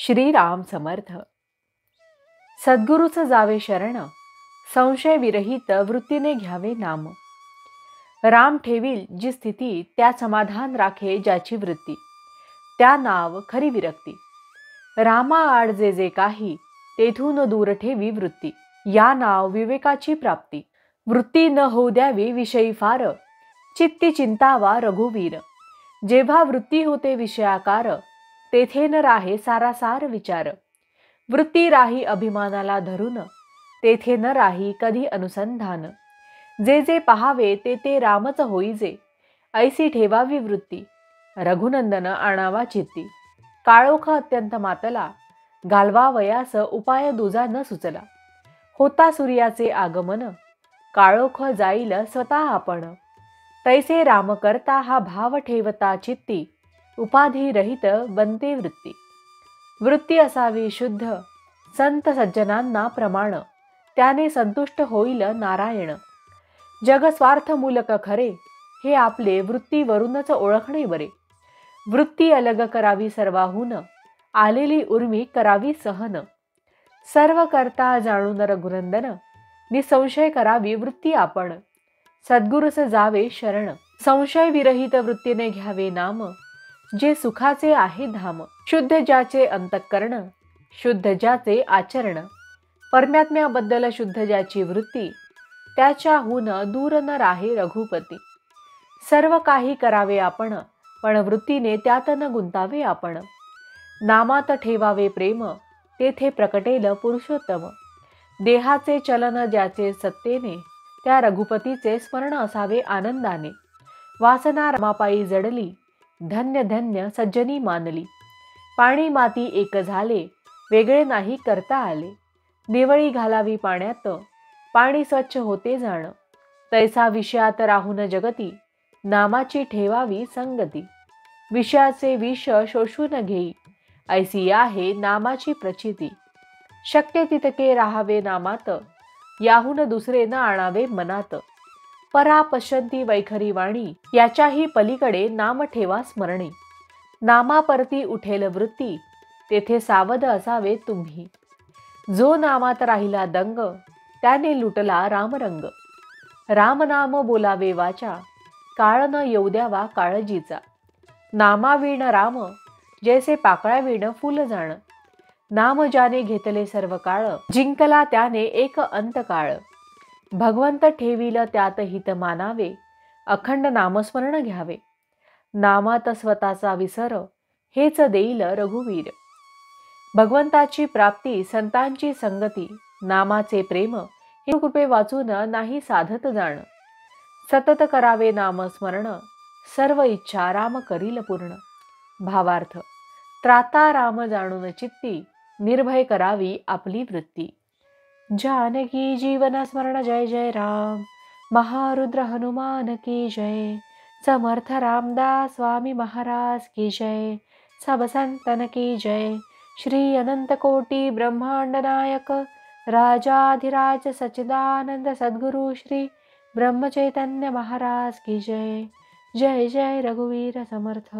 श्रीराम समर्थ. सद्गुरूचं जावे शरण, संशय विरहित वृत्तीने घ्यावे नाम. राम ठेवील जी स्थिती, त्या समाधान राखे ज्याची वृत्ती. त्या नाव खरी विरक्ती. रामा आड जे जे काही, तेथून दूर ठेवी वृत्ती. या नाव विवेकाची प्राप्ती. वृत्ती न होऊ द्यावी विषयी फार, चित्ती चिंतावा रघुवीर. जेव्हा वृत्ती होते विषयाकार, तेथे न राहे सारासार विचार. वृत्ती राही अभिमानाला धरून, तेथे न राही कधी अनुसंधान. जे जे पहावे ते ते रामच होईजे, ऐसी ठेवावी वृत्ती. रघुनंदन आणावा चित्ती. काळोख अत्यंत मातला, घालवावयास उपाय दुजा न सुचला. होता सूर्याचे आगमन, काळोख जाईल स्वतः आपण. तैसे राम करता हा भाव ठेवता चित्ती, उपाधी रहित बनते वृत्ती. वृत्ती असावी शुद्ध, संत सज्जनांना प्रमाण. त्याने संतुष्ट होईल नारायण. जग स्वार्थ मूलक खरे, हे आपले वृत्तीवरूनच ओळखणे बरे. वृत्ती अलग करावी सर्वाहून, आलेली उर्मी करावी सहन. सर्व करता जाणून रघुनंदन, निसंशय करावी वृत्ती आपण. सद्गुरूस जावे शरण, संशय विरहित वृत्तीने घ्यावे नाम. जे सुखाचे आहे धाम. शुद्ध ज्याचे अंतःकरण, शुद्ध ज्याचे आचरण. परमात्म्याबद्दल शुद्ध ज्याची वृत्ती, त्याच्याहून दूर न राहे रघुपती. सर्व काही करावे आपण, पण वृत्तीने त्यात न गुंतावे आपण. नामात ठेवावे प्रेम, तेथे प्रकटेल पुरुषोत्तम. देहाचे चलन ज्याचे सत्तेने, त्या रघुपतीचे स्मरण असावे आनंदाने. वासना रामापायी जडली, धन्य धन्य सज्जनी मानली. पाणी माती एक झाले, वेगळे नाही करता आले. निवळी घालावी पाण्यात, पाणी स्वच्छ होते जाण. तैसा विषयात राहून जगती, नामाची ठेवावी संगती. विषयाचे विष शोषून घेई, ऐसी आहे नामाची प्रचिती. शक्य तितके राहावे नामात, याहून दुसरे न आणावे मनात. परा पश्यंती वैखरी वाणी, याच्याही पलीकडे नाम ठेवा स्मरणे. नामापरती उठेल वृत्ती, तेथे सावध असावे तुम्ही. जो नामात राहिला दंग, त्याने लुटला रामरंग. रामनाम बोलावे वाचा, काळ न येऊ द्यावा काळजीचा. नामाविण राम, जैसे पाकळ्याविण फुल जाण. नाम ज्याने घेतले सर्व काळ, जिंकला त्याने एक अंतकाळ. भगवंत ठेवील त्यात हित मानावे, अखंड नामस्मरण घ्यावे. नामात स्वतःचा विसर, हेच देईल रघुवीर. भगवंताची प्राप्ती, संतांची संगती, नामाचे प्रेम, हे कृपे वाचून नाही साधत जाण. सतत करावे नामस्मरण, सर्व इच्छा राम करील पूर्ण. भावार्थ. त्राता राम जाणून चित्ती, निर्भय करावी आपली वृत्ती. जानकी जीवन स्मरण जय जय राम. महारुद्र हनुमान की जय. समर्थ रामदास स्वामी महाराज की जय. सब संतन की जय. श्री अनंत कोटि ब्रह्मांड नायक, राजाधिराज सच्चिदानंद सद्गुरु श्री ब्रह्म चैतन्य महाराज की जय. जय जय रघुवीर समर्थ.